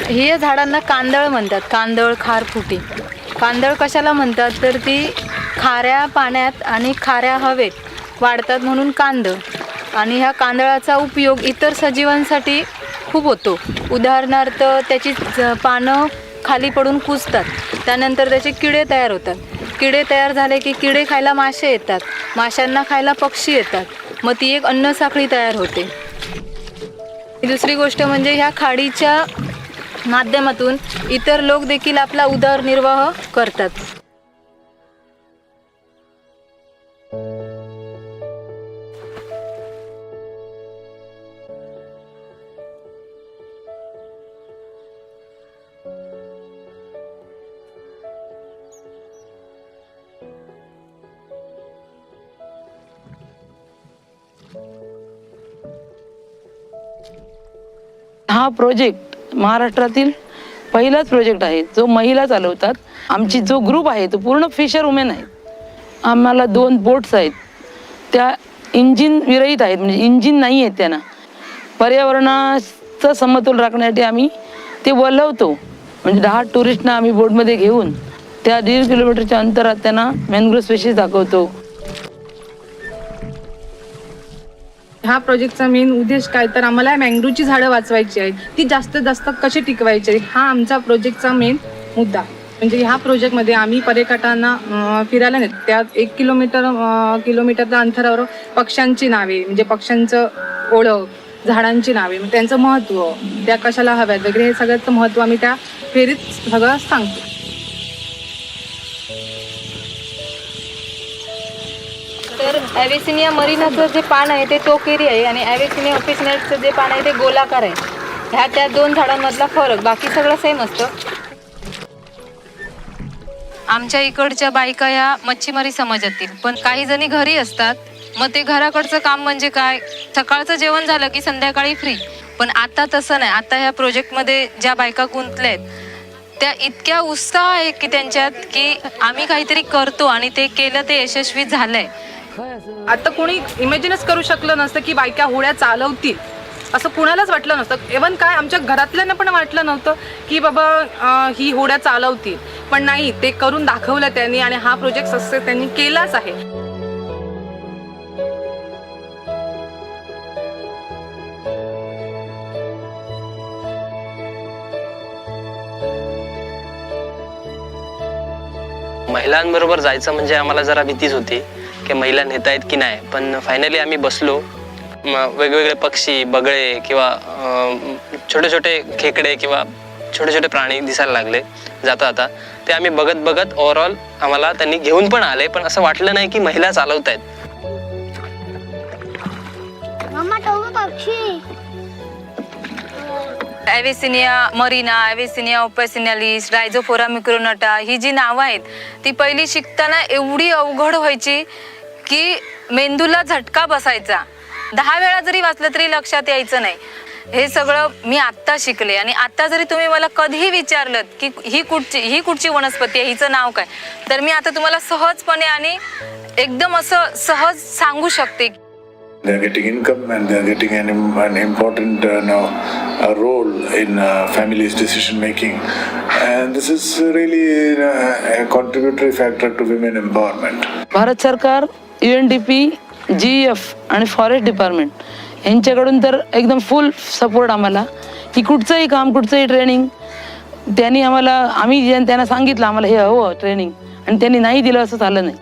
हे झाडांना कांदळ म्हणतात, कांदळ, खारफुटी. कांदळ कशाला म्हणतात तर ती खाऱ्या पाण्यात आणि खाऱ्या हवेत वाढतात म्हणून कांदळ. आणि ह्या कांदळाचा उपयोग इतर सजीवांसाठी खूप होतो. उदाहरणार्थ त्याची पानं खाली पडून कुजतात, त्यानंतर त्याचे किडे तयार होतात. किडे तयार झाले की किडे खायला मासे येतात, माशांना खायला पक्षी येतात, मग ती एक अन्नसाखळी तयार होते. दुसरी गोष्ट म्हणजे ह्या खाडीच्या माध्यमातून इतर लोक देखील आपला उदरनिर्वाह करतात. हा प्रोजेक्ट महाराष्ट्रातील पहिलाच प्रोजेक्ट आहे जो महिला चालवतात. आमची जो ग्रुप आहे तो पूर्ण फिशर वुमेन आहे. आम्हाला 2 बोट्स आहेत, त्या इंजिन विरहित आहेत, म्हणजे इंजिन नाही आहेत त्यांना. पर्यावरणाचं समतोल राखण्यासाठी आम्ही ते वळवतो. म्हणजे 10 टुरिस्टना आम्ही बोटमध्ये घेऊन त्या 1.5 किलोमीटरच्या अंतरात त्यांना मॅनग्रोव्ह स्पेशीज दाखवतो. हा प्रोजेक्टचा मेन उद्देश काय तर आम्हाला मँग्रोवची झाडं वाचवायची आहेत, ती जास्तीत जास्त कशी टिकवायची आहे हा आमचा प्रोजेक्टचा मेन मुद्दा. म्हणजे ह्या प्रोजेक्टमध्ये आम्ही पर्यटकांना फिरायला नेतो. त्यात 1 किलोमीटरच्या अंतरावर पक्ष्यांची नावे, म्हणजे पक्ष्यांचं ओळख, झाडांची नावे, त्यांचं महत्त्व, त्या कशाला हव्यात वगैरे हे सगळ्याचं महत्त्व आम्ही त्या फेरीत सगळं सांगतो. तर ॲव्हेसिनिया मरिनाचं जे पान आहे ते टोकेरी आहे आणि ॲव्हेसिनिया ऑफिसिनेटचं जे पान आहे ते गोलाकार आहे. ह्या त्या 2 झाडांमधला फरक, बाकी सगळं सेम असतं. आमच्या इकडच्या बायका या मच्छीमारी समाजातील, पण काही जणी घरी असतात. मग ते घराकडचं काम म्हणजे काय, सकाळचं जेवण झालं की संध्याकाळी फ्री. पण आता तसं नाही. आता ह्या प्रोजेक्टमध्ये ज्या बायका गुंतल्यात त्या इतक्या उत्साह आहे की त्यांच्यात की आम्ही काहीतरी करतो आणि ते केलं, ते यशस्वी झालंय. आता कोणी इमॅजिनच करू शकलं नसतं की बायका होड्या चालवतील, असं कुणालाच वाटलं नसतं. इव्हन काय आमच्या घरातल्यांना पण वाटलं नव्हतं की बाबा ही होड्या चालवतील. पण नाही, ते करून दाखवलं त्यांनी आणि हा प्रोजेक्ट सक्सेस त्यांनी केलाच आहे. महिलांबरोबर जायचं म्हणजे आम्हाला जरा भीतीच होती की महिला नेता आहेत की नाही. पण फायनली आम्ही बसलो. वेगवेगळे पक्षी, बगळे किंवा छोटे छोटे खेकडे किंवा छोटे छोटे प्राणी दिसायला लागले जाता जाता. ते आम्ही बघत बघत ओव्हरऑल आम्हाला त्यांनी घेऊन पण आले, पण असं वाटलं नाही की महिला चालवत आहेत. ॲव्हेसिनिया मरिना, ॲव्हेसिनिया ओपेसिनालिस, रायझोफोरा मिक्रोनटा ही जी नावं आहेत ती पहिली शिकताना एवढी अवघड व्हायची की मेंदूला झटका बसायचा. 10 वेळा जरी वाचलं तरी लक्षात यायचं नाही. हे सगळं मी आत्ता शिकले. आणि आता जरी तुम्ही मला कधीही विचारलं की ही कुठची वनस्पती आहे, हिचं नाव काय, तर मी आता तुम्हाला सहजपणे आणि एकदम असं सहज सांगू शकते. They are getting income and they are getting an important role in family's decision making, and this is really a contributory factor to women empowerment. Bharat सरकार, UNDP, GEF आणि फॉरेस्ट डिपार्टमेंट यांच्याकडून तर एकदम फुल सपोर्ट आम्हाला की कुठचंही काम, कुठचंही ट्रेनिंग त्यांनी आम्हाला, आम्ही त्यांना सांगितलं आम्हाला हे हवं ट्रेनिंग आणि त्यांनी नाही दिलं असं झालं नाही.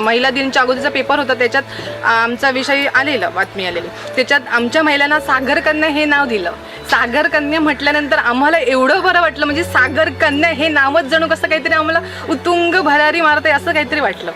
महिला दिनच्या अगोदरचा पेपर होता, त्याच्यात आमचा विषय आलेला, बातमी आलेली. त्याच्यात आमच्या महिलांना सागर कन्या हे नाव दिलं. सागर कन्या म्हटल्यानंतर आम्हाला एवढं बरं वाटलं, म्हणजे सागर कन्या हे नावच जणू कसं काहीतरी आम्हाला उत्तुंग भरारी मारते असं काहीतरी वाटलं.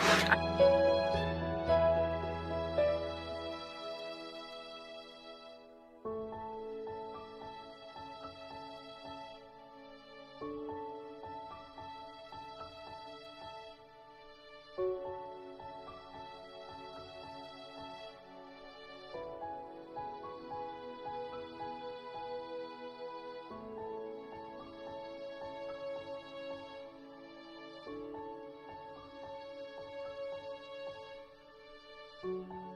Thank you.